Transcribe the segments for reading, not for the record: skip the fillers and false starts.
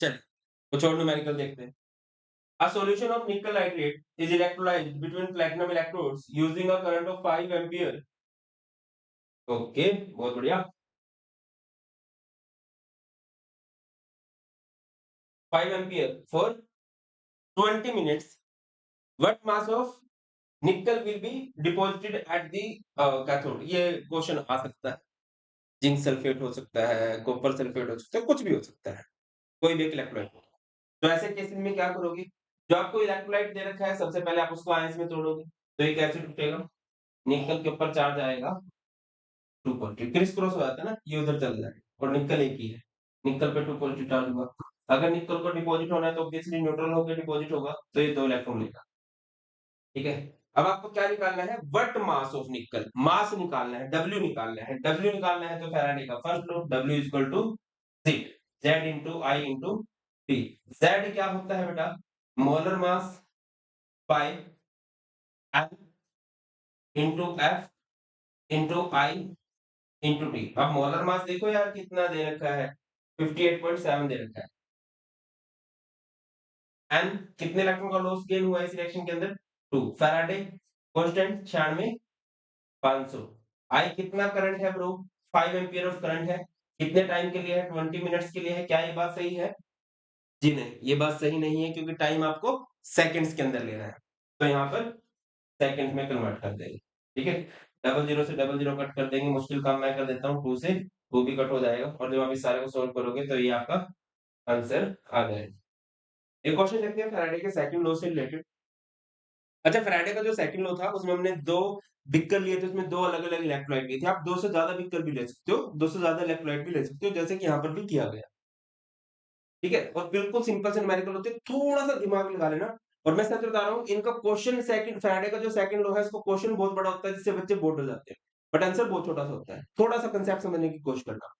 चलिए कुछ और न्यूमेरिकल देखते हैं। A solution of nickel nitrate is electrolyzed between platinum electrodes using a current of 5 ampere. Okay, बहुत बढ़िया। 5 ampere for 20 minutes. What mass of nickel will be deposited at the cathode? ये question आ सकता है। Zinc sulphate हो सकता है, copper sulphate हो सकता है, कुछ भी हो सकता है, कोई भी एक इलेक्ट्रोलाइट। तो ऐसे केसेस में क्या करोगे? जो आपको इलेक्ट्रोलाइट दे रखा है, सबसे पहले आप उसको आयंस में तोड़ोगे, तो ये कैसे टूटेगा? निकल के ऊपर चार्ज आएगा 2 पॉजिटिव, क्रिस क्रॉस हो जाता है ना, ये उधर चल जाएगा और निकल एक ही है, निकल पे 2 पॉजिटिव चार्ज हुआ। अगर निकल को डिपॉजिट होना है तो ऑब्वियसली न्यूट्रल होकर डिपॉजिट होगा, तो ये 2 इलेक्ट्रॉन लेगा। ठीक है, अब आपको क्या निकालना है? व्हाट मास ऑफ निकल, मास निकालना है, डब्ल्यू निकालना है। डब्ल्यू निकालना है तो फैराडे का first law, W is equal to Z, Z into I into T. Z क्या होता है बेटा? Molar mass by N into F into I into T. अब मोलर मास देखो यार कितना दे रखा है, 58.7 दे रखा है। एन कितने इलेक्ट्रॉन का लॉस गेन हुआ इस रिएक्शन के अंदर? 2। Faraday constant 96 500। आई कितना करंट है ब्रो? 5 एम्पियर ऑफ करंट है। कितने टाइम के लिए है? 20 मिनट्स के लिए है। क्या ये बात सही है? जी नहीं, ये बात सही नहीं है, क्योंकि टाइम आपको सेकंड्स के अंदर लेना है, तो यहाँ पर सेकंड में कन्वर्ट कर देंगे। ठीक है, डबल जीरो से डबल जीरो कट कर देंगे, मुश्किल काम मैं कर देता हूँ, 2 से 2 भी कट हो जाएगा, और जब आप इस सारे को सोल्व करोगे तो ये आपका आंसर आ जाएगा। एक क्वेश्चन देखते हैं फैराडे के सेकंड लॉ से रिलेटेड। अच्छा, फैराडे का जो सेकंड लॉ था उसमें हमने 2 बिक्कर लिए थे, उसमें 2 अलग-अलग इलेक्ट्रोलाइट लिए थे। आप 2 से ज्यादा बिक्कर भी ले सकते हो, 2 से ज्यादा इलेक्ट्रोलाइट भी ले सकते हो, जैसे कि यहाँ पर भी किया गया। ठीक है, और बिल्कुल सिंपल से न्यूमेरिकल होते हैं, थोड़ा-सा दिमाग लगा लेना। और मैं सच बता रहा हूँ, इनका क्वेश्चन सेकंड फैराडे का जो सेकंड लॉ है, इसको क्वेश्चन बहुत बड़ा होता है, जिससे बच्चे बोर हो जाते हैं। बट आंसर बहुत छोटा-सा होता है। थोड़ा-सा कांसेप्ट समझने की कोशिश करना।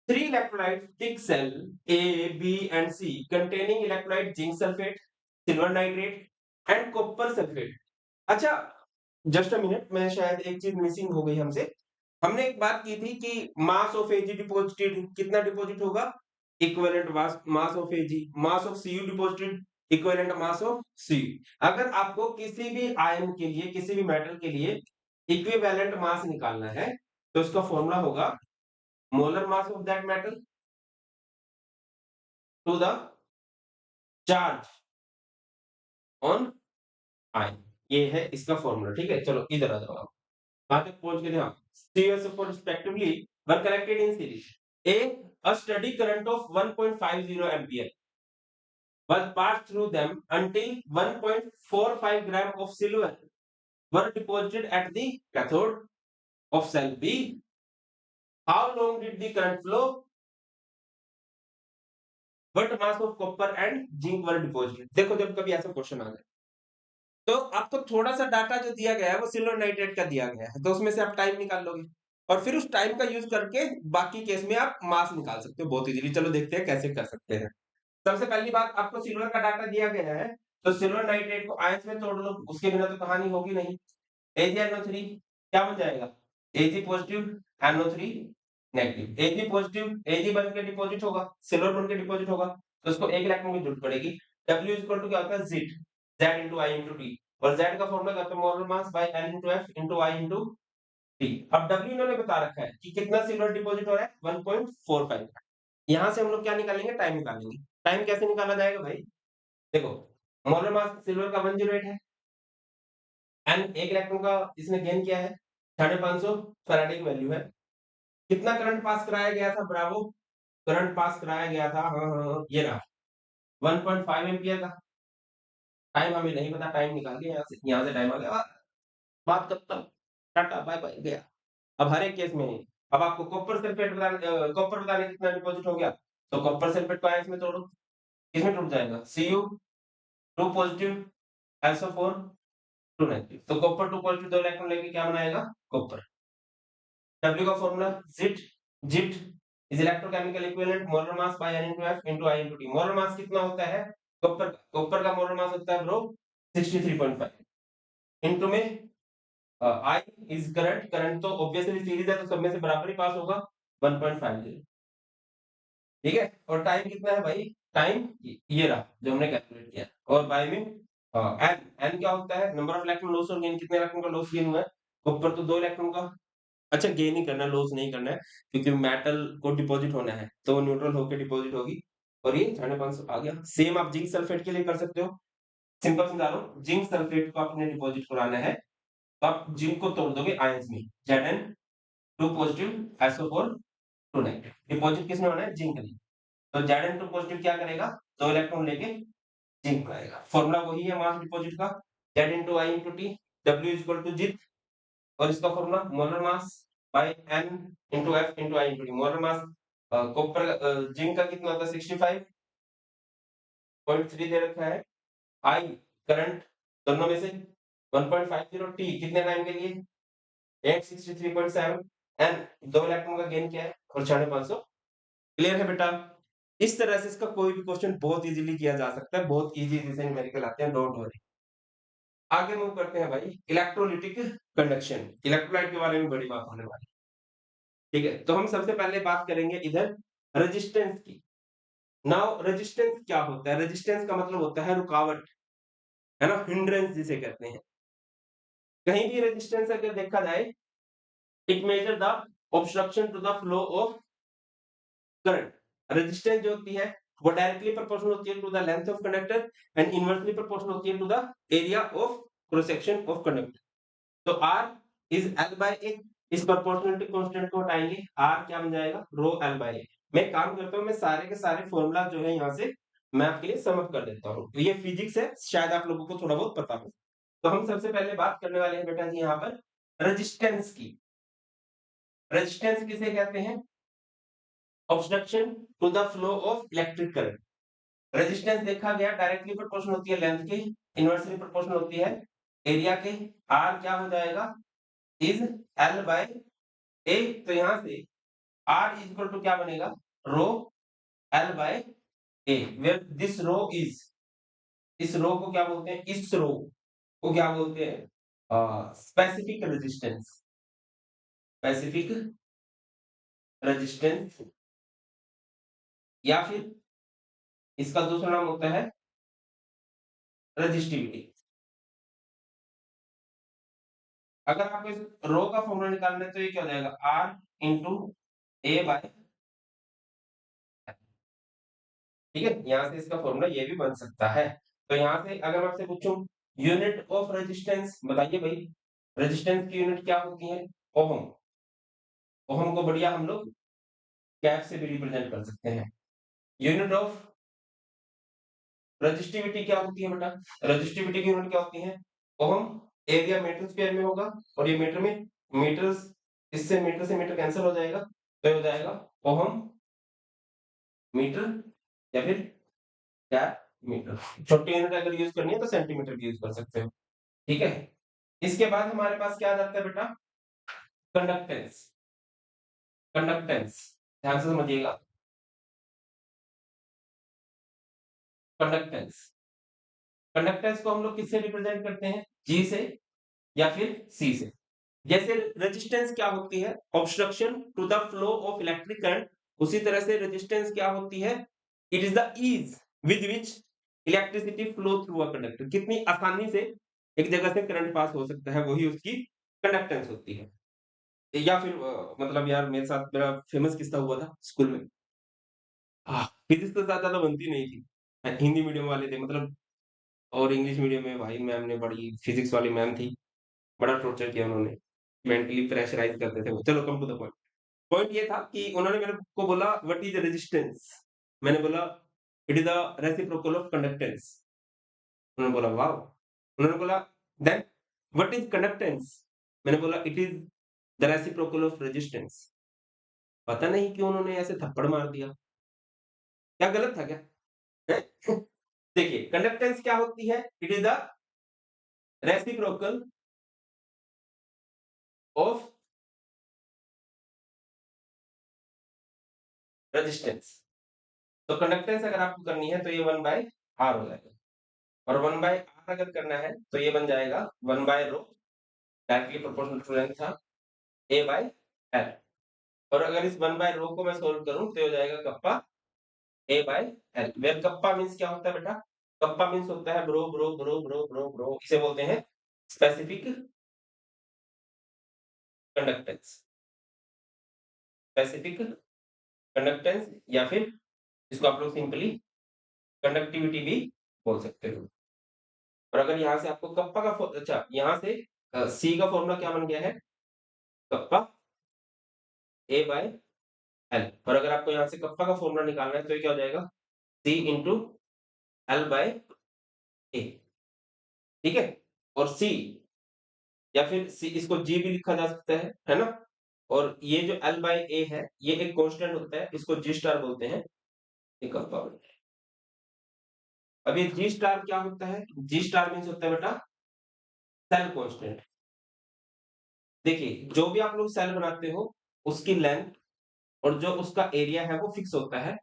3 electrolyte thick cell A, B and C containing electrolyte zinc sulfate, silver nitrate and copper sulfate। अच्छा, जस्ट अ मिनट, मैं शायद एक चीज मिसिंग हो गई हमसे। हमने एक बात की थी कि मास ऑफ एजी डिपॉजिटेड कितना डिपॉजिट होगा? Equivalent mass of AG, mass of CU deposited equivalent mass of C. अगर आपको किसी भी आयन के लिए, किसी भी मेटल के लिए इक्विवेलेंट मास निकालना है, तो उसका फॉर्मूला होगा molar mass of that metal to the charge on ion. ये है इसका फॉर्मूला। ठीक है, चलो इधर आ जाओ आप। कहां तक पहुंच गए थे हम? CSO4 respectively were collected in series. A steady current of 1.50 ampere was passed through them until 1.45 gram of silver were deposited at the cathode of cell B. How long did the current flow? What mass of copper and zinc were deposited? देखो, जब कभी ऐसा question आ जाए तो आपको थोड़ा-सा data जो दिया गया है वो सिल्वर नाइट्रेट का दिया गया है, तो उसमें से आप टाइम निकाल लोगे और फिर उस टाइम का यूज़ करके बाकी केस में आप मास निकाल सकते हो बहुत इजीली। चलो देखते हैं कैसे कर सकते हैं। सबसे पहली बात, आपको सिल्वर का डाटा दिया गया है, तो सिल्वर नाइट्रेट को आयंस में तोड़ लो, उसके बिना तो कहानी होगी नहीं। AgNO3 क्या बन जाएगा? Ag positive, NO3 negative. Ag positive, Ag बन के डिपॉजिट होगा, सिल्वर बन के डिपॉजिट होगा, तो उसको एक इलेक्ट्रॉन की जरूरत पड़ेगी। W इक्वल टू क्या होता है? Z, Z into I into T, और Z का फॉर्मूला क्या होता है? Molar mass by N into F into I into T। अब W इन्होंने बता रखा है कि कितना सिल्वर डिपॉजिट हो रहा है, 1.45। यहाँ से हम लोग क्या निकालेंगे? टाइम निकालेंगे। टाइम कैसे निकाला जाएगा भाई? देखो, मोलर मास सिल्वर का 108 है, एन एक इलेक्ट्रॉन का इसने गेन किया है 550 फैराडे की वैल्यू है। कितना करंट पास कराया गया था? ब्रावो, करंट पास कराया गया था, हाँ हाँ हाँ, ये रहा 1.5 एम्पियर का। टाइम हमें नहीं पता, टाइम निकाल के यहाँ से टाइम आ गया, बात खत्म, टाटा बाय बाय गया। अब हर एक केस में अब आपको कॉपर सल्फेट कॉपर बताने कितना डिपॉजिट हो गया, तो कॉपर सल्फेट को आयंस में तोड़ो, किसमें टूट जाएगा? Cu 2 पॉजिटिव, SO4 2 नेगेटिव, तो कॉपर 2 पॉजिटिव 2 इलेक्ट्रॉन लेके क्या बनाएगा? कॉपर। W का formula Z, Z is electrochemical equivalent molar mass by N into F into I into T। Molar mass कितना होता है? कॉपर का मोलर मास होता है ब्रो 63.5। इनटू में I इज करंट, करंट तो ऑब्वियसली सीरीज है तो सब में से बराबर ही पास होगा 1.50। ठीक है, और टाइम कितना है भाई, टाइम ये रहा जो हमने कैलकुलेट किया, और बाय में एन एन क्या होता है, नंबर ऑफ इलेक्ट्रॉन लॉस और गेन, कितने इलेक्ट्रॉन का लॉस गेन हुआ है, ऊपर तो 2 इलेक्ट्रॉन का, अच्छा गेन ही करना है, लॉस नहीं करना है, क्योंकि मेटल को डिपॉजिट होना है तो वो न्यूट्रल होकर डिपॉजिट होगी, और ये 550 आ गया। सेम आप जिंक सल्फेट के लिए कर सकते हो, सिंपल समझा रहा हूँ, जिंक सल्फेट को आपने डिपॉजिट कराना है तो आप जिंक को तोड़ दोगे आयंस में, Zn 2 positive, SO4 2 negative, deposit किसमें होना है, जिंक में, तो Zn 2 पॉजिटिव क्या करेगा, 2 इलेक्ट्रॉन लेके जिंक में आएगा, फॉर्मूला वही है मास डिपॉजिट का, Z into I into T, W is equal to जित, और इसका formula molar mass by N into F into I into T, molar mass copper zinc का कितना होता है 65.3 दे रखा है, I करंट दोनों में से 1.50, T कितने टाइम के लिए 863.7, एन 2 इलेक्ट्रॉन का गेन क्या है और 550। क्लियर है बेटा, इस तरह से इसका कोई भी क्वेश्चन बहुत इजीली किया जा सकता है, बहुत इजी इजी से न्यूमेरिकल आते हैं, डोंट वरी। आगे मूव करते हैं भाई, इलेक्ट्रोलिटिक कंडक्शन, इलेक्ट्रोलाइट के बारे में बड़ी बात होने वाली, ठीक है, तो हम सबसे पहले बात करेंगे इधर रेजिस्टेंस की। नाउ रेजिस्टेंस क्या होता है, रेजिस्टेंस का मतलब होता है रुकावट, है ना, हिंड्रेंस जिसे कहते हैं, कहीं भी रेजिस्टेंस अगर देखा जाए, it measure the obstruction to the flow of current, resistance जो होती है वो डायरेक्टली प्रोपोर्शनल होती है to the length of conductor and inversely proportional होती है to the area of cross section of conductor, तो R is L by A, इस प्रोपोर्शनलिटी कांस्टेंट को हटाएंगे, R क्या बन जाएगा, रो L बाय A। मैं काम करता हूँ, मैं सारे के सारे फॉर्मूला जो है यहाँ से मैं आपके लिए सम अप कर देता हूँ, ये फिजिक्स है, शायद आप लोगों को थोड़ा बहुत पता हो, तो हम सबसे पहले बात करने वाले हैं बेटा जी यहाँ पर रेजिस्टेंस की। रेजिस्टेंस किसे कहते हैं, obstruction to the flow of electric current, resistance देखा गया डायरेक्टली प्रोपोर्शनल होती है लेंथ के, इनवर्सली प्रोपोर्शनल होती है एरिया के, आर क्या हो जाएगा, इज एल बाय ए, तो यहां से आर इज इक्वल टू क्या बनेगा, rho L by A, where this rho is, इस रो को क्या बोलते हैं, इस रो को क्या बोलते हैं, स्पेसिफिक रेजिस्टेंस, स्पेसिफिक रेजिस्टेंस, या फिर इसका दूसरा नाम होता है रेजिस्टिविटी। अगर आपको इस रो का फॉर्मूला निकालना है तो ये क्या हो जाएगा, आर इंटू ए बाय, ठीक है, यहाँ से इसका फॉर्मूला ये भी बन सकता है, तो यहाँ से अगर मैं आपसे पूछूं यूनिट ऑफ रेजिस्टेंस बताइए भाई, रेजिस्टेंस की यूनिट क्या होती है, ओहम, ओहम को बढ़िया हम लोग कैप से भी रिप्रेजेंट कर सकते हैं। यूनिट ऑफ रेजिस्टिविटी क्या होती है बेटा, रेजिस्टिविटी की यूनिट क्या होती है, ओहम, एरिया मीटर स्क्वायर में होगा, और ये मीटर में, मीटर्स, इससे मीटर कैंसिल हो जाएगा, तो ये हो जाएगा ओहम मीटर, या फिर क्या, मीटर, छोटी यूनिट अगर यूज करनी है तो सेंटीमीटर की यूज कर सकते हो, ठीक है। इसके बाद हमारे पास क्या आ जाता है बेटा, कंडक्टेंस, कंडक्टेंस ध्यान से समझिएगा, कंडक्टेंस, कंडक्टेंस को हम लोग किससे रिप्रेजेंट करते हैं, जी से या फिर सी से, जैसे रेजिस्टेंस क्या होती है, obstruction to the flow of electric current, उसी तरह से रेजिस्टेंस क्या होती है, it is the ease with which electricity flow through a conductor, कितनी आसानी से एक जगह से करंट पास हो सकता है, वही उसकी कंडक्टेंस होती है। या फिर मतलब यार मेरे साथ मेरा फेमस किस्सा हुआ था स्कूल में, फिजिक्स तो ज्यादा बनती नहीं थी, हिंदी मीडियम वाले थे मतलब, और इंग्लिश मीडियम में भाई मैम ने बड़ी, फिजिक्स वाली मैम थी, बड़ा टॉर्चर किया उन्होंने, मेंटली प्रेशराइज करते थे वो। चलो come to the point, point ये था कि उन्होंने मेरे को बोला व्हाट इज रेजिस्टेंस, मैंने बोला it is the reciprocal of conductance, उन्होंने बोला वाओ, उन्होंने बोला देन व्हाट इज कंडक्टेंस, मैंने बोला it is the reciprocal of resistance, पता नहीं क्यों उन्होंने ऐसे थप्पड़ मार दिया, क्या गलत था क्या? देखिए कंडक्टेंस क्या होती है, it is the reciprocal of resistance, तो कंडक्टेंस अगर आपको करनी है तो ये 1/r हो जाएगा, और 1/r अगर करना है तो ये बन जाएगा 1/रो, डायरेक्टली प्रोपोर्शनल टू लेंथ था, a/l, और अगर इस 1/रो को मैं सोल्व करूं तो ये हो जाएगा kappa A by L, where kappa means क्या होता है बेटा? कप्पा मीन्स होता है bro bro bro bro bro bro, इसे बोलते हैं स्पेसिफिक कंडक्टेंस। स्पेसिफिक कंडक्टेंस या फिर इसको आप लोग सिंपली कंडक्टिविटी भी बोल सकते हो। और अगर यहाँ से आपको कप्पा का अच्छा यहाँ से सी का फॉर्मूला क्या बन गया है? Kappa A by L. और अगर आपको यहाँ से कप्पा का फॉर्मूला निकालना है तो ये क्या हो जाएगा? सी इंटू एल बाय ए। ठीक है? और सी या फिर सी, इसको जी भी लिखा जा सकता है ना? और ये जो एल बाय ए है ये एक कांस्टेंट होता है, इसको जी स्टार बोलते हैं। ये कप्पा बन गया। अब ये जी स्टार क्या होता है? जी स्टार मीन्स होता है बेटा सेल कांस्टेंट। देखिए जो भी आप लोग सेल बनाते हो उसकी लेंथ और जो उसका एरिया है वो फिक्स होता है।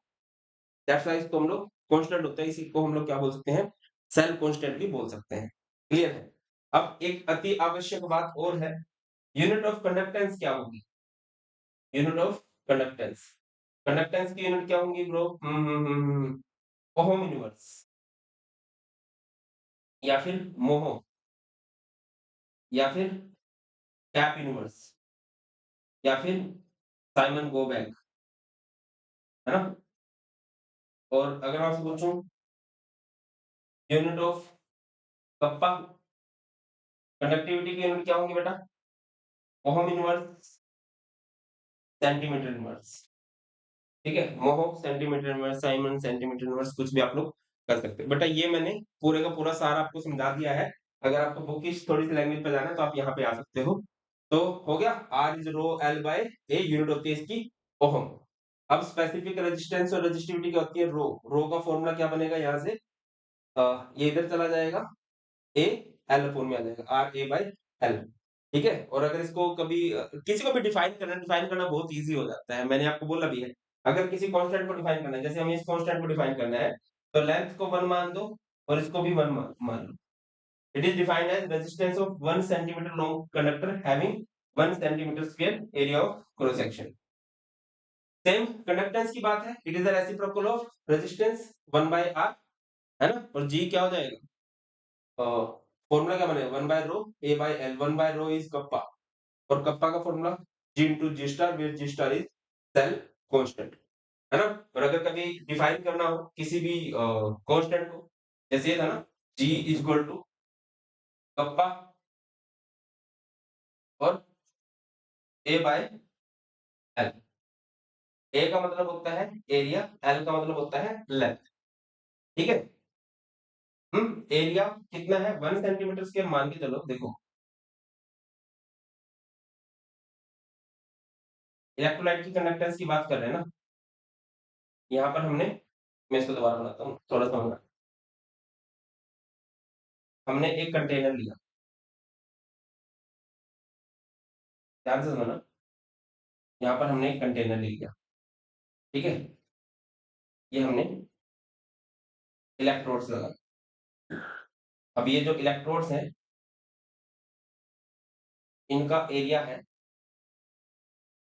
दैट्स व्हाई इसको हम लोग कांस्टेंट होता है, इसी को हम लोग क्या बोल सकते हैं? सेल कांस्टेंट भी बोल सकते हैं। क्लियर है? अब एक अति आवश्यक बात और है, यूनिट ऑफ कंडक्टेंस क्या होगी? यूनिट ऑफ कंडक्टेंस, कंडक्टेंस की यूनिट क्या होंगी ब्रो? ओहम यूनिवर्स या फिर मोहो या फिर कैप यूनिवर्स या फिर साइमन गो बैक, है ना? और अगर मैं आपसे पूछूं यूनिट ऑफ कप्पा, कंडक्टिविटी की यूनिट क्या होंगी बेटा? Ohm inverse, centimetre inverse. ठीक है? Mho centimetre inverse, siemens centimetre inverse, कुछ भी आप लोग कर सकते हो। बेटा ये मैंने पूरे का पूरा सारा आपको समझा दिया है। अगर आपको बुकिश थोड़ी सी लैंग्वेज पे जाना है तो आप यहाँ पे आ सकते हो। तो हो गया, R is rho L by A, unit होती है इसकी ओहम। अब स्पेसिफिक रेजिस्टेंस और रेजिस्टिविटी क्या होती है? रो। रो का फॉर्मूला क्या बनेगा यहाँ से? ये इधर चला जाएगा, ए एल फॉर्म में आ जाएगा, आर ए बाय एल। ठीक है? और अगर इसको कभी किसी को भी डिफाइन करना बहुत इजी हो जाता है, मैंने आपको बोला भी है। अगर किसी कांस्टेंट को डिफाइन करना है, जैसे हमें इस कांस्टेंट को डिफाइन करना है, तो लेंथ को 1 मान दो और इसको भी 1 मान लो। It is defined as resistance of 1 centimetre long conductor having 1 centimetre square area of cross section. Same conductance की बात है, it is the reciprocal of resistance 1 by R, है ना? और जी क्या हो जाएगा? फॉर्मूला क्या बनेगा? 1 by rho A by L. 1 by rho is kappa और कप्पा का formula G into G star, where G star is cell constant, है ना? और अगर कभी डिफाइन करना हो किसी भी कांस्टेंट को, जैसे ये था ना, जी इज इक्वल टू कप्पा और ए बाय एल। ए का मतलब होता है एरिया, एल का मतलब होता है लेंथ। ठीक है? एरिया कितना है? 1 सेंटीमीटर स्क्वायर मान के चलो। देखो इलेक्ट्रोलाइट की कंडक्टेंस की बात कर रहे हैं ना, यहाँ पर हमने, मैं इसको दोबारा बनाता हूँ थोड़ा सा। हमने एक कंटेनर लिया, ध्यान से सुनो। यहाँ पर हमने एक कंटेनर ले लिया। ठीक है? ये हमने इलेक्ट्रोड्स लगा। अब ये जो इलेक्ट्रोड्स हैं इनका एरिया है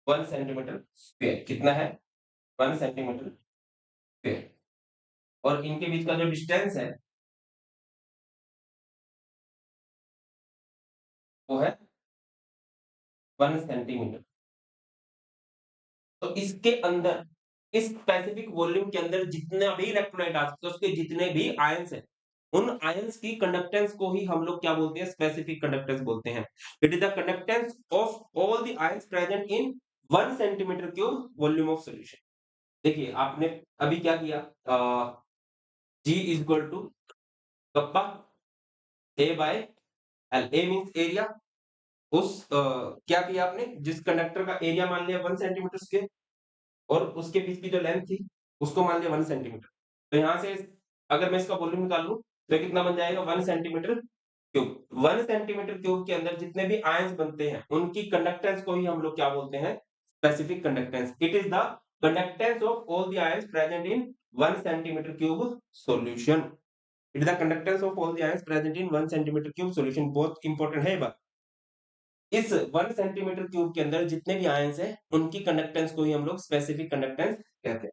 1 सेंटीमीटर स्क्वायर। कितना है? 1 सेंटीमीटर स्क्वायर। और इनके बीच का जो डिस्टेंस है वो है 1 सेंटीमीटर। तो इसके अंदर, इस स्पेसिफिक वॉल्यूम के अंदर जितना भी इलेक्ट्रोलाइट आ सकते हैं, उसके जितने भी आयंस हैं, उन आयंस की कंडक्टेंस को ही हम लोग क्या बोलते हैं? स्पेसिफिक कंडक्टेंस बोलते हैं। It is the conductance of all the ions present in 1 centimetre cube volume of solution. देखिए आपने अभी क्या किया? G is equal to kappa A by L. A means area. क्या किया आपने? जिस कंडक्टर का एरिया मान लिया 1 सेंटीमीटर स्क्वायर और उसके बीच की जो लेंथ थी उसको मान लिया 1 सेंटीमीटर। तो यहाँ से अगर मैं इसका वॉल्यूम निकाल लूं तो ये कितना बन जाएगा? 1 सेंटीमीटर क्यूब। 1 सेंटीमीटर क्यूब के अंदर जितने भी आयंस बनते हैं उनकी कंडक्टेंस को ही हम लोग क्या बोलते हैं? Specific conductance. It is the conductance of all the ions present in 1 centimetre cube solution. It is the conductance of all the ions present in 1 centimetre cube solution. बहुत इंपॉर्टेंट है ये बात। इस 1 सेंटीमीटर क्यूब के अंदर जितने भी ions हैं उनकी कंडक्टेंस को ही हम लोग स्पेसिफिक कंडक्टेंस कहते हैं।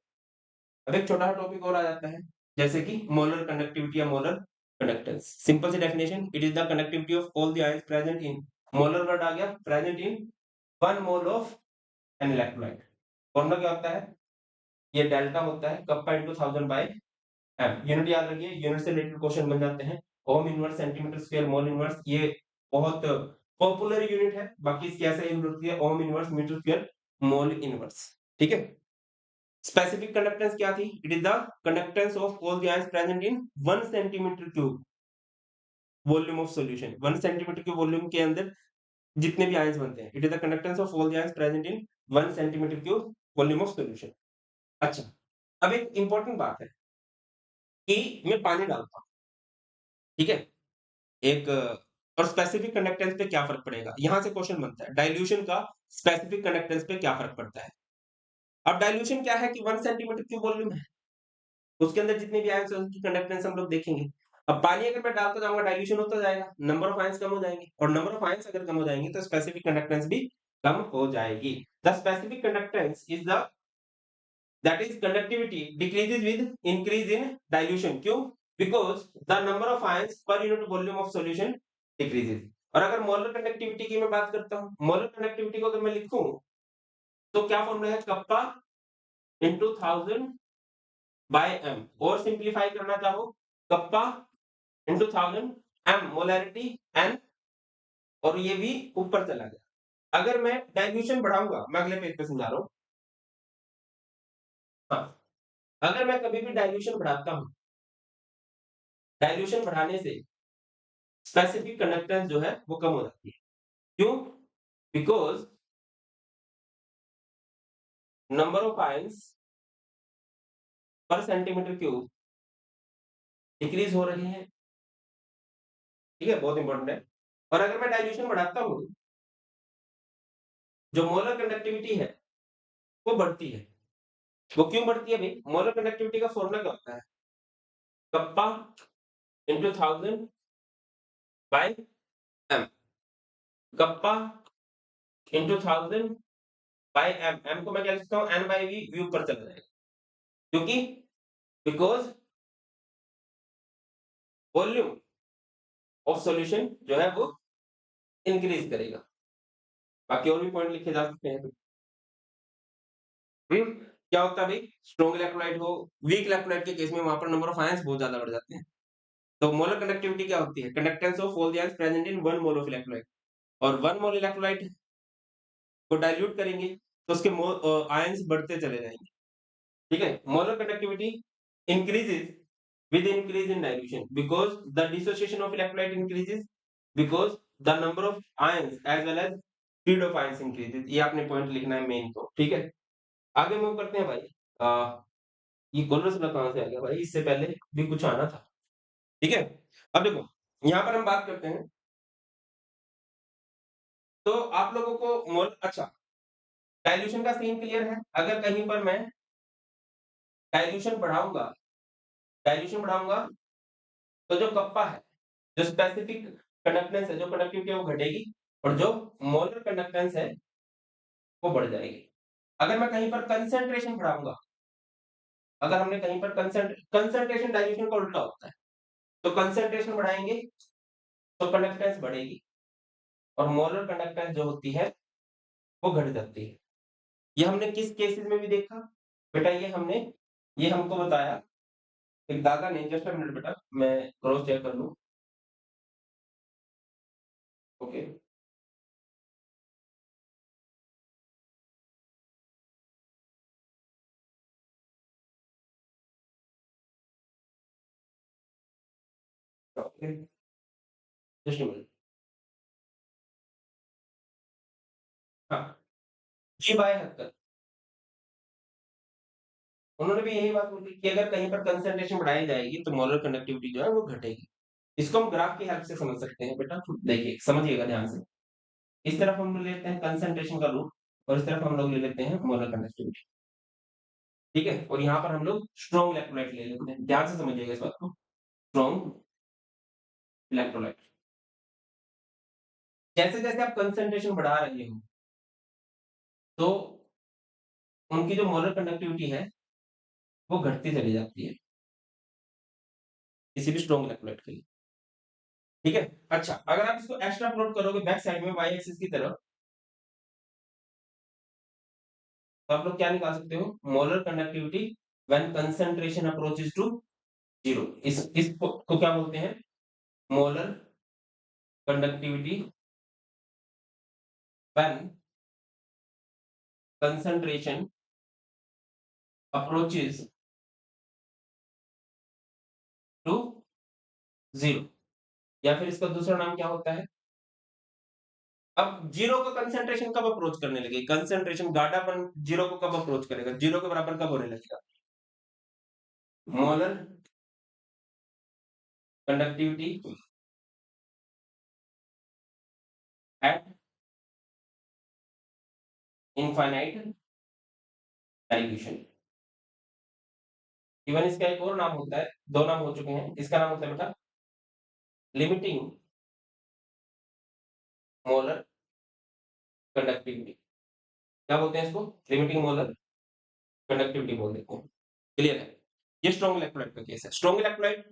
अब एक छोटा टॉपिक और आ जाता है, जैसे कि मोलर कंडक्टिविटी या मोलर कंडक्टेंस। सिंपल सी definition, it is the conductivity of all the ions present in, molar word आ गया, present in 1 mole of an electrolyte. Formula क्या होता है? ये डेल्टा होता है kappa into 1000 by M. Unit याद रखिए, यूनिट से रिलेटेड क्वेश्चन बन जाते हैं। Ohm inverse, centimetre square, mole inverse, ये बहुत पॉपुलर यूनिट है। बाकी इसकी ऐसे यूनिट होती है ohm inverse, metre square, mole inverse. ठीक है। स्पेसिफिक कंडक्टेंस क्या थी? It is the conductance of all the ions present in 1 centimetre cube volume of solution. 1 centimetre cube volume के अंदर जितने भी आयंस बनते हैं, it is the conductance of all the ions present in 1 centimetre cube volume of solution. अच्छा, अब एक important बात है कि मैं पानी डालता हूँ, ठीक है? एक और स्पेसिफिक कंडक्टेंस पे क्या फर्क पड़ेगा? यहां से क्वेश्चन बनता है, डाइल्यूशन का स्पेसिफिक कंडक्टेंस पे क्या फर्क पड़ता है? अब डाइल्यूशन क्या है कि 1 सेंटीमीटर क्यूब वॉल्यूम है, उसके अंदर जितने भी आयंस हैं उनकी कंडक्टेंस हम लोग देखेंगे। अब पानी अगर मैं डालता जाऊंगा, डाइल्यूशन होता जाएगा, नंबर ऑफ आयंस कम हो जाएंगे, और नंबर ऑफ आयंस अगर कम हो जाएंगे तो स्पेसिफिक कंडक्टेंस भी कम हो जाएगी। The specific conductance is the that is conductivity decreases with increase in dilution। क्यों? Because the number of ions per unit volume of solution decreases। और अगर मोलर कंडक्टिविटी की मैं बात करता हूं, मोलर कंडक्टिविटी को अगर मैं लिखूं तो क्या फॉर्मूला है? Kappa into 1000 by M. और सिंप्लीफाई करना चाहो, kappa into 1000, M molarity N, और ये भी ऊपर चला गया। अगर मैं डाइल्यूशन बढ़ाऊंगा, मैं अगले पेज पे समझा रहा हूं। हाँ, अगर मैं कभी भी डाइल्यूशन बढ़ाता हूं, डाइल्यूशन बढ़ाने से स्पेसिफिक कंडक्टेंस जो है वो कम हो जाती है। क्यों? बिकॉज नंबर ऑफ आयंस पर सेंटीमीटर क्यूब डिक्रीज हो रहे हैं। ठीक है, बहुत इंपॉर्टेंट है। और अगर मैं डाइल्यूशन बढ़ाता हूं, जो मोलर कंडक्टिविटी है वो बढ़ती है। वो क्यों बढ़ती है भाई? मोलर कंडक्टिविटी का फॉर्मूला क्या होता है? Kappa into 1000 by M. Kappa into 1000 by M. M को मैं क्या लिखता हूं? एन बाय वी, वी ऊपर चला जाएगा। क्योंकि बिकॉज वॉल्यूम ऑफ सॉल्यूशन जो है वो इंक्रीज करेगा। बाकी और भी पॉइंट लिखे जा सकते हैं। क्या होता है भाई? स्ट्रॉन्ग इलेक्ट्रोलाइट हो, वीक इलेक्ट्रोलाइट के केस में वहां पर नंबर ऑफ आयंस बहुत ज्यादा बढ़ जाते हैं। तो मोलर कंडक्टिविटी क्या होती है? Conductance of all the ions present in 1 mole of electrolyte. और 1 मोल इलेक्ट्रोलाइट को डाइल्यूट करेंगे तो उसके आयंस बढ़ते चले जाएंगे। ठीक है, molar conductivity increases with increase in dilution because the dissociation of electrolyte increases because the number of ions as well as speed of ions increases। ये आपने पॉइंट लिखना है मेन तो। ठीक है, आगे मूव करते हैं भाई। ये कोलेस्ट्रॉल कहां से आ गया भाई? इससे पहले भी कुछ आना था। ठीक है, अब देखो यहां पर हम बात करते हैं, तो आप लोगों को मोल, अच्छा, डाइल्यूशन का सीन क्लियर है। अगर कहीं पर मैं डाइल्यूशन बढ़ाऊंगा, डाइल्यूशन बढ़ाऊंगा तो जो कप्पा है, जो स्पेसिफिक कंडक्टेंस है, जो कंडक्टिविटी है वो घटेगी, और जो मोलर कंडक्टेंस है वो बढ़ जाएगी। अगर मैं कहीं पर कंसंट्रेशन बढ़ाऊंगा, अगर हमने कहीं पर कंसंट्रेशन डाइल्यूशन का उल्टा होता है, तो कंसंट्रेशन बढ़ाएंगे तो कंडक्टेंस बढ़ेगी, और मोलर कंडक्टेंस जो होती है वो घट जाती है। ये हमने किस केसेस में भी देखा बेटा? ये हमको बताया एक दादा ने। जस्ट अ मिनट बेटा, मैं क्रॉस चेक कर लूं। Okay, okay, just a minute. हाँ, जी बाय हक्कर, उन्होंने भी यही बात बोली कि अगर कहीं पर कंसंट्रेशन बढ़ाई जाएगी तो मोलर कंडक्टिविटी जो है वो घटेगी। इसको हम ग्राफ की हेल्प से समझ सकते हैं बेटा। देखिए, समझिएगा ध्यान से। इस तरफ हम लेते हैं कंसंट्रेशन का रूट, और इस तरफ हम लोग ले लेते हैं मोलर कंडक्टिविटी। ठीक है, और यहाँ पर हम लोग स्ट्रॉन्ग इलेक्ट्रोलाइट ले लेते हैं। ध्यान से समझिएगा इस बात को, स्ट्रॉन्ग इलेक्ट्रोलाइट। जैसे जैसे आप कंसंट्रेशन बढ़ा रहे हो तो उनकी जो मोलर कंडक्टिविटी है वो घटती चली जाती है किसी भी स्ट्रॉन्ग इलेक्ट्रोलाइट के लिए। ठीक है? अच्छा, अगर आप इसको एक्स्ट्रा प्लॉट करोगे बैक साइड में वाई एक्सिस की तरफ, तो आप लोग क्या निकाल सकते हो? Molar conductivity when concentration approaches to 0। इसको क्या बोलते हैं? Molar conductivity when concentration approaches to 0, या फिर इसका दूसरा नाम क्या होता है? अब जीरो को कंसंट्रेशन कब अप्रोच करने लगे? कंसंट्रेशन गाढ़ापन जीरो को कब अप्रोच करेगा? जीरो के बराबर कब होने लगेगा? Molar conductivity at infinite dilution. Even इसका एक और नाम होता है, दो नाम हो चुके हैं। इसका नाम होता है बेटा लिमिटिंग मोलर कंडक्टिविटी। क्या बोलते हैं इसको? लिमिटिंग मोलर कंडक्टिविटी बोल देते हैं। क्लियर है? ये स्ट्रॉन्ग इलेक्ट्रोलाइट का केस है। स्ट्रॉन्ग इलेक्ट्रोलाइट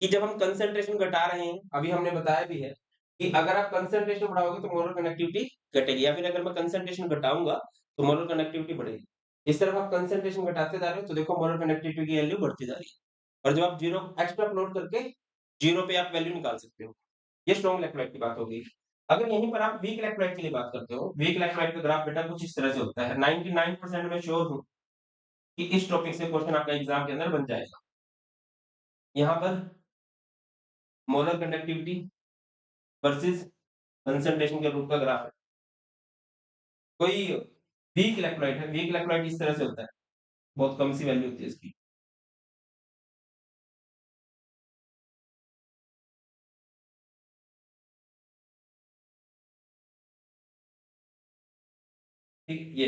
कि जब हम कंसंट्रेशन घटा रहे हैं, अभी हमने बताया भी है कि अगर आप कंसंट्रेशन बढ़ाओगे तो मोलर कंडक्टिविटी घटेगी, या फिर अगर मैं कंसंट्रेशन घटाऊंगा तो मोलर कंडक्टिविटी बढ़ेगी। इस तरफ आप कंसंट्रेशन घटाते जा रहे हो तो देखो मोलर कंडक्टिविटी की वैल्यू बढ़ती जा रही है, और जब आप जीरो एक्स्ट्रा प्लॉट करके जीरो पे आप वैल्यू निकाल सकते हो। ये स्ट्रॉन्ग इलेक्ट्रोलाइट की बात हो गई। अगर यहीं पर आप वीक इलेक्ट्रोलाइट के लिए बात करते हो, वीक इलेक्ट्रोलाइट का ग्राफ बेटा कुछ इस तरह से होता है। 99% मैं श्योर हूं कि इस टॉपिक से क्वेश्चन आपका एग्जाम के अंदर बन जाएगा। यहाँ पर मोलर कंडक्टिविटी वर्सेस कंसंट्रेशन के रूप का ग्राफ है। कोई वीक इलेक्ट्रोलाइट है, वीक इलेक्ट्रोलाइट इस तरह से होता है, बहुत कम सी वैल्यू होती है इसकी। ठीक, ये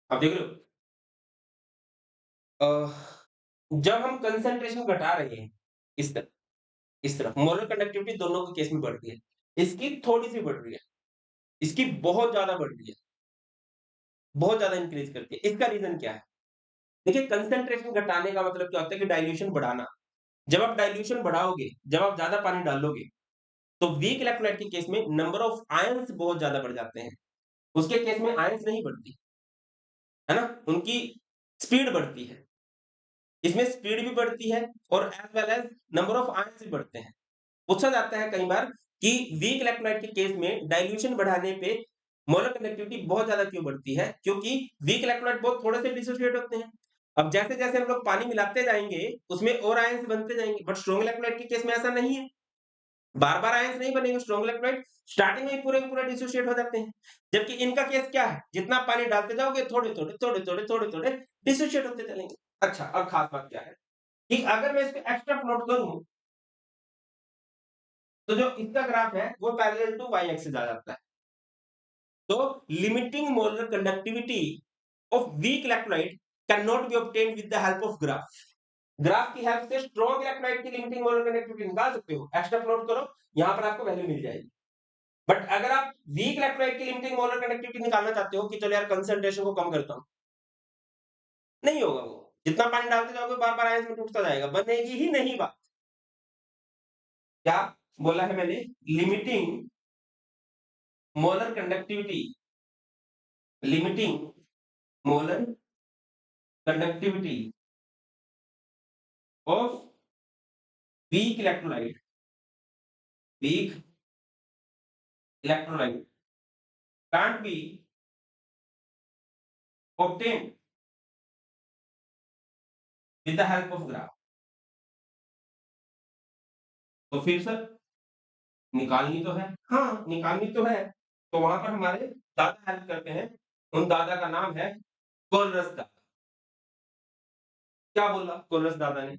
आप देख रहे हो? जब हम कंसंट्रेशन घटा रहे हैं इस तरह, इस तरह मोलर कंडक्टिविटी दोनों के केस में बढ़ रही है। इसकी थोड़ी सी बढ़ रही है, इसकी बहुत ज्यादा बढ़ रही है, बहुत ज्यादा इंक्रीज करती है। इसका रीजन क्या है? देखिए, कंसंट्रेशन घटाने का मतलब क्या होता है कि डाइल्यूशन बढ़ाना। जब आप डाइल्यूशन बढ़ाओगे, जब आप ज्यादा पानी डालोगे, तो वीक इलेक्ट्रोलाइट के केस में नंबर ऑफ आयंस बहुत ज्यादा बढ़ जाते हैं। उसके केस में आयंस नहीं बढ़ती, है ना? उनकी स्पीड बढ़ती है। इसमें स्पीड भी बढ़ती है और as well as number of ions भी बढ़ते हैं। पूछा जाता है कई बार कि वीक इलेक्ट्रोलाइट के केस में डाइल्यूशन बढ़ाने पे मोलर कंडक्टिविटी बहुत ज्यादा क्यों बढ़ती है? क्योंकि वीक इलेक्ट्रोलाइट बहुत थोड़े से डिसोसिएट होते हैं। अब जैसे-जैसे हम लोग पानी मिलाते जाएँगे, उसमें और आयंस बनते जाएँगे, बट स्ट्रॉन्ग इलेक्ट्रोलाइट के केस में ऐसा नहीं है। बार-बार आयंस नहीं बनेंगे स्ट्रॉन्ग इलेक्ट्रोलाइट, स्टार्टिंग में ही पूरे के पूरे डिसोसिएट हो जाते हैं। जबकि इनका केस क्या है? जितना पानी डालते जाओगे थोड़े-थोड़े, थोड़े-थोड़े, थोड़े-थोड़े डिसोसिएट होते चलेंगे। अच्छा, अब खास बात क्या है कि अगर मैं इसको एक्स्ट्रा प्लॉट करूँ, तो जो इसका ग्राफ है वो पैरेलल टू वाई एक्सिस आ जाता है। तो limiting molar conductivity of weak electrolyte can not be obtained with the help of graph. Graph की हेल्प से स्ट्रॉन्ग इलेक्ट्रोलाइट की लिमिटिंग मोलर कंडक्टिविटी निकाल सकते हो। एक्स्ट्रा प्लॉट करो, यहाँ पर आपको वैल्यू मिल जाएगी। बट अगर आप वीक इलेक्ट्रोलाइट की लिमिटिंग मोलर कंडक्टिविटी निकालना चाहते हो कि चलो यार कंसंट्रेशन को कम करता हूँ, नहीं होगा वो। जितना पानी डालते जाओगे बार-बार आयंस में टूटता जाएगा, बनेगी ही नहीं बात। क्या बोला है मैंने? Limiting molar conductivity, limiting molar conductivity of weak electrolyte, weak electrolyte can't be obtained with the help of graph। तो फिर सर निकालनी तो है, हाँ निकालनी तो है। तो वहां पर हमारे दादा हेल्प करते हैं। उन दादा का नाम है कोलरस दादा। क्या बोला कोलरस दादा ने?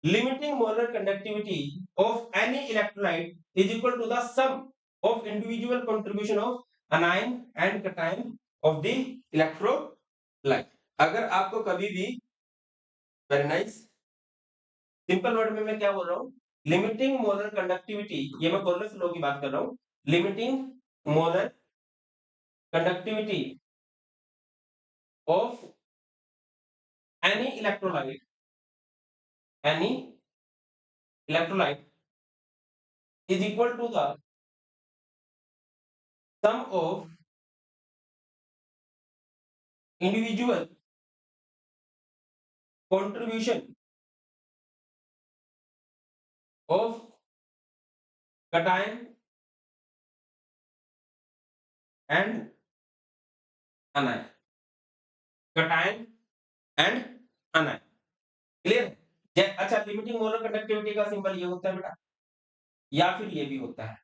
Limiting molar conductivity of any electrolyte is equal to the sum of individual contribution of anion and cation of the electrolyte. अगर आपको कभी भी, वेरी नाइस, सिंपल वर्ड में मैं क्या बोल रहा हूँ? लिमिटिंग मोलर कंडक्टिविटी, ये मैं कोलरस लॉ की बात कर रहा हूँ। Limiting molar conductivity of any electrolyte is equal to the sum of individual contribution of cation and anion, cation and anion। Clear है? अच्छा, लिमिटिंग मोलर कंडक्टिविटी का सिंबल ये होता है बेटा, या फिर ये भी होता है।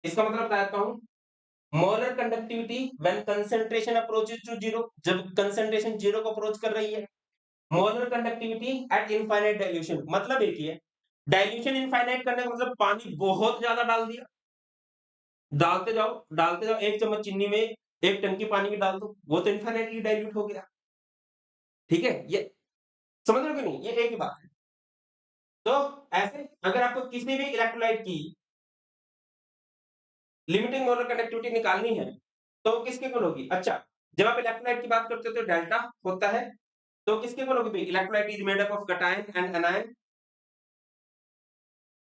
इसका मतलब बताता हूं, molar conductivity when concentration approaches to zero, जब कंसंट्रेशन जीरो को अप्रोच कर रही है। Molar conductivity at infinite dilution, मतलब एक ही है। डाइल्यूशन इनफाइनाइट करने का मतलब पानी बहुत ज्यादा डाल दिया, डालते जाओ, 1 चम्मच चीनी में 1 टंकी पानी भी डाल दो, वो तो इनफाइनाइटली डाइल्यूट हो गया। ठीक है, ये समझ रहे हो कि नहीं? ये एक ही बात है। तो ऐसे अगर आपको किसी भी इलेक्ट्रोलाइट की लिमिटिंग मोलर कंडक्टिविटी निकालनी है, तो किसके इक्वल होगी? अच्छा, जब आप इलेक्ट्रोलाइट की बात करते हो तो डेल्टा होता है, तो किसके इक्वल होगी भाई? Electrolyte is made up of cation and anion,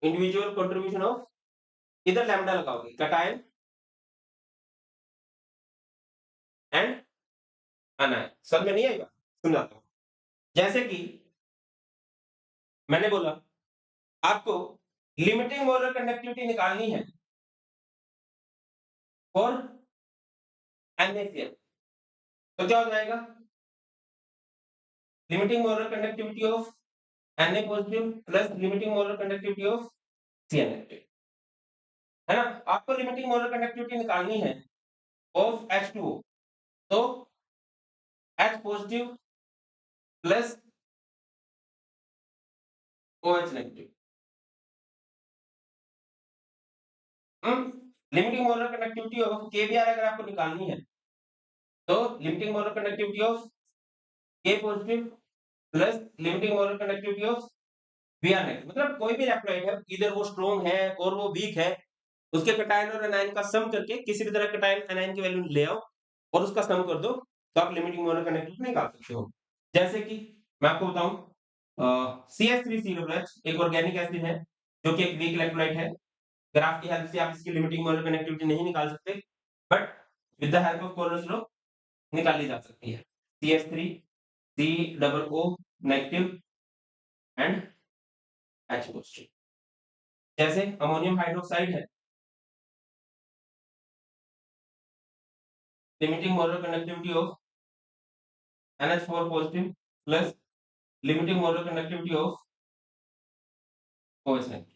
individual contribution of, इधर लैम्डा लगाओगे, कैटायन एंड एनायन। समझ में नहीं आएगा? समझाता हूं। जैसे कि मैंने बोला, आपको लिमिटिंग मोलर कंडक्टिविटी निकालनी है फॉर NaCl, तो क्या हो जाएगा? Limiting molar conductivity of Na positive plus limiting molar conductivity of Cl negative, है ना? आपको लिमिटिंग मोलर कंडक्टिविटी निकालनी है ऑफ H2O, तो H positive plus OH negative. Limiting molar conductivity of KBr अगर आपको निकालनी है, तो limiting molar conductivity of K positive plus limiting molar conductivity of Br negative. मतलब कोई भी इलेक्ट्रोलाइट है, इधर वो स्ट्रॉन्ग है और वो वीक है, उसके कैटायन और एनायन का सम करके किसी भी तरह कैटायन एनायन की वैल्यू ले आओ और उसका सम कर दो, तो आप लिमिटिंग मोलर कंडक्टिविटी निकाल सकते हो। जैसे कि मैं आपको बताऊं, CH3COOH एक ऑर्गेनिक एसिड है जो कि एक वीक इलेक्ट्रोलाइट है। ग्राफ की हेल्प से आप इसकी लिमिटिंग मोलर कनेक्टिविटी नहीं निकाल सकते, but with the help of Kohlrausch law निकाली जा सकती है। CH3 COO negative and H positive. जैसे अमोनियम हाइड्रोक्साइड है, limiting molar conductivity of NH4 positive plus limiting molar conductivity of OH negative.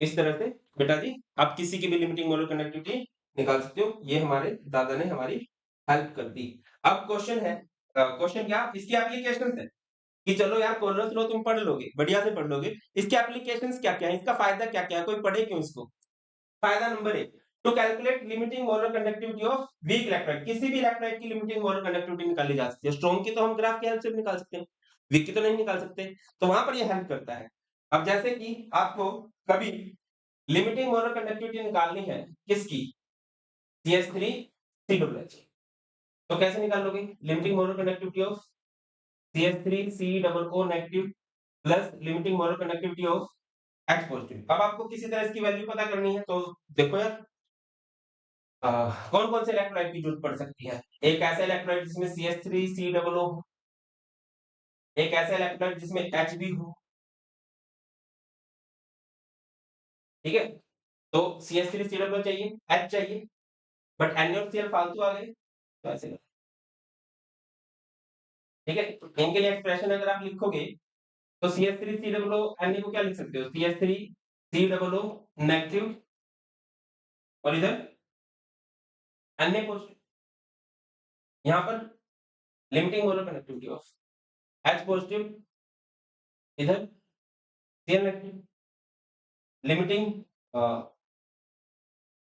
इस तरह से बेटा जी आप किसी की भी लिमिटिंग मोलर कंडक्टिविटी निकाल सकते हो। ये हमारे दादा ने हमारी हेल्प कर दी। अब क्वेश्चन है, क्वेश्चन क्या, इसकी एप्लीकेशन है कि चलो यार कोलोरेंस लॉ तुम पढ़ लोगे, बढ़िया से पढ़ लोगे, इसके एप्लीकेशंस क्या-क्या है, इसका फायदा क्या-क्या है, कोई पढ़े क्यों इसको? फायदा number 1, to calculate limiting molar conductivity of weak electrolyte. किसी भी इलेक्ट्रोलाइट की लिमिटिंग मोलर कंडक्टिविटी निकाली जा सकती है। स्ट्रॉन्ग की तो हम ग्राफ की हेल्प से भी निकाल सकते हैं, वीक की तो नहीं निकाल सकते, तो वहां पर ये हेल्प करता है। अब जैसे कि आपको कभी लिमिटिंग मोलर कंडक्टिविटी निकालनी है किसकी? CH3 COOH, तो कैसे निकालोगे? Limiting molar conductivity of CH3 COO negative plus limiting molar conductivity of H positive. अब आपको किसी तरह इसकी वैल्यू पता करनी है, तो देखो यार, कौन कौन से इलेक्ट्रोलाइट की जरूरत पड़ सकती है। एक ऐसा इलेक्ट्रोलाइट जिसमें CH3 COO हो, एक ऐसा इलेक्ट्रोलाइट जिसमें H भी हो। ठीक है, तो CH3 COO चाहिए, H चाहिए, बट Na और Cl फालतू आ गए, तो ऐसे करो। ठीक है, इनके लिए एक्सप्रेशन अगर आप लिखोगे, तो CH3 COO Na को क्या लिख सकते हो? CH3 COO नेगेटिव और इधर Na पॉजिटिव। यहाँ पर limiting molar conductivity of H positive, इधर Cl negative, limiting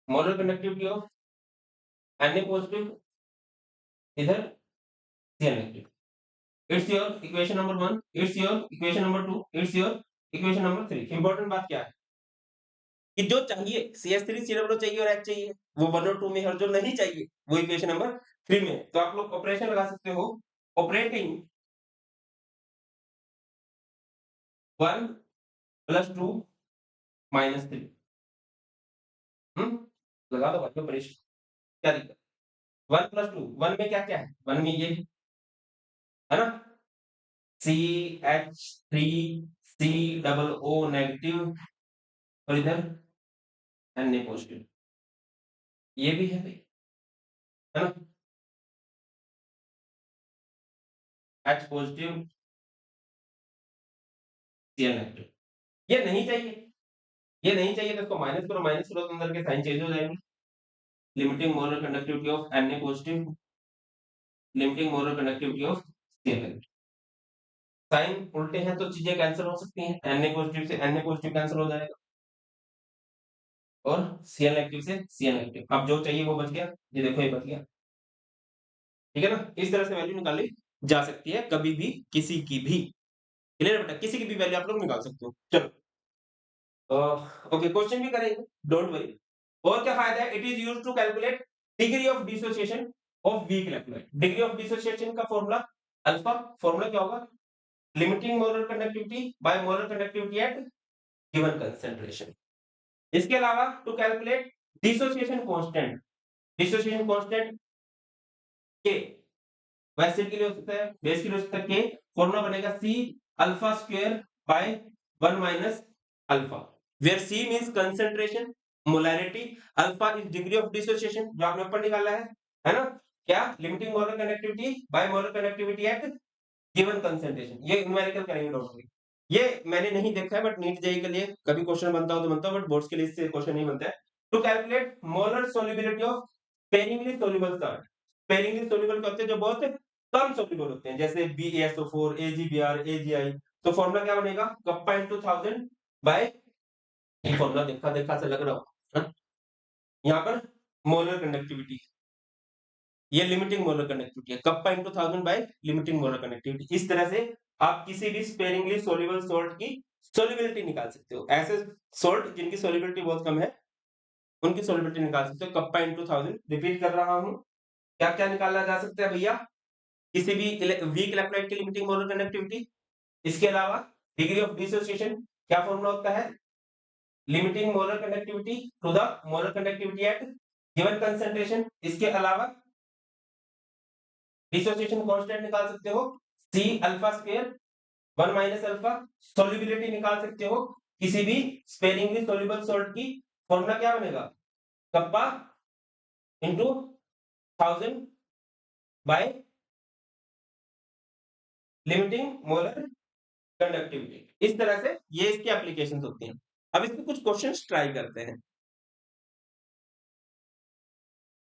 molar conductivity of Na positive, इधर Cl negative. It's your equation number 1, it's your equation number 2, it's your equation number 3। Important बात क्या है कि जो चाहिए CH3 COO चाहिए और H चाहिए, वो 1 और 2 में है, और जो नहीं चाहिए वो इक्वेशन नंबर 3 में, तो आप लोग ऑपरेशन लगा सकते हो, ऑपरेटिंग 1 + 2 - 3। लगा दो भाई ऑपरेशन, क्या दिक्कत? 1 + 2, 1 में क्या-क्या है? 1 में ये है ना? CH3 COO नेगेटिव और इधर Na पॉजिटिव, ये भी है भाई, है ना? H पॉजिटिव Cl नेगेटिव, ये नहीं चाहिए, ये नहीं चाहिए तो इसको माइनस करो तो अंदर के साइन चेंज हो जाएंगे। Limiting molar conductivity of Na positive, limiting molar conductivity of Cl negative. Sign उल्टे हैं तो चीजें कैंसिल हो सकती हैं, Na पॉजिटिव से Na पॉजिटिव कैंसिल हो जाएगा और Cl नेगेटिव से Cl नेगेटिव। अब जो चाहिए वो बच गया, ये देखो ये बच गया, ठीक है ना? इस तरह से वैल्यू निकाली जा सकती है कभी भी, किसी की भी। क्लियर है बेटा? किसी की भी वैल्यू आप लोग निकाल सकते हो। चलो ओके, क्वेश्चन भी करेंगे, डोंट वरी। और क्या फायदा है? It is used to calculate degree of dissociation of weak electrolyte. Degree of dissociation का फॉर्मूला अल्फा, फॉर्मूला क्या होगा? Limiting molar conductivity by molar conductivity at given concentration. इसके अलावा to calculate dissociation constant, dissociation constant के acid के लिए हो सकता है, बेस के लिए हो सकता है, के फॉर्मूला बनेगा C alpha square by 1 minus alpha, where C means concentration, molarity, alpha is degree of dissociation जो आपने ऊपर निकाला है ना? क्या? Limiting molar conductivity by molar conductivity at given concentration. ये न्यूमेरिकल करेंगे डॉक्टर, ये मैंने नहीं देखा है बट नीट जेईई के लिए कभी क्वेश्चन बनता हो तो बनता हो, बट बोर्ड्स के लिए इससे क्वेश्चन नहीं बनता है। To calculate molar solubility of sparingly soluble salt. Sparingly soluble क्या होते हैं? जो बहुत कम सोल्यूबल होते हैं, जैसे BaSO4 AgBr AgI। तो फॉर्मूला क्या बनेगा? कप्पा इनटू 1000 बाय, ये फॉर्मूला देखा देखा से लग रहा हो यहाँ पर मोलर कंडक्टिविटी, ये लिमिटिंग मोलर कंडक्टिविटी है, kappa into 1000 by limiting molar conductivity. इस तरह से आप किसी भी स्पेरिंगली सोल्यूबल सॉल्ट की सोल्युबिलिटी निकाल सकते हो। ऐसे सॉल्ट जिनकी सोल्युबिलिटी बहुत कम है उनकी सोल्युबिलिटी निकाल सकते हो, कप्पा इनटू 1000। रिपीट कर रहा हूं, क्या क्या निकाला जा सकता है भैया? किसी भी वीक इलेक्ट्रोलाइट की लिमिटिंग मोलर कंडक्टिविटी, इसके अलावा डिग्री ऑफ डिसोसिएशन, क्या फॉर्मूला होता है? Limiting molar conductivity to the molar conductivity at given concentration. इसके अलावा डिसोसिएशन कांस्टेंट निकाल सकते हो, C alpha square 1 minus alpha. Solubility निकाल सकते हो किसी भी स्पेरिंगली सोल्यूबल सॉल्ट की, फॉर्मूला क्या बनेगा? Kappa into 1000 by limiting molar conductivity. इस तरह से ये इसकी एप्लीकेशंस होती हैं। अब इसके कुछ क्वेश्चंस ट्राई करते हैं।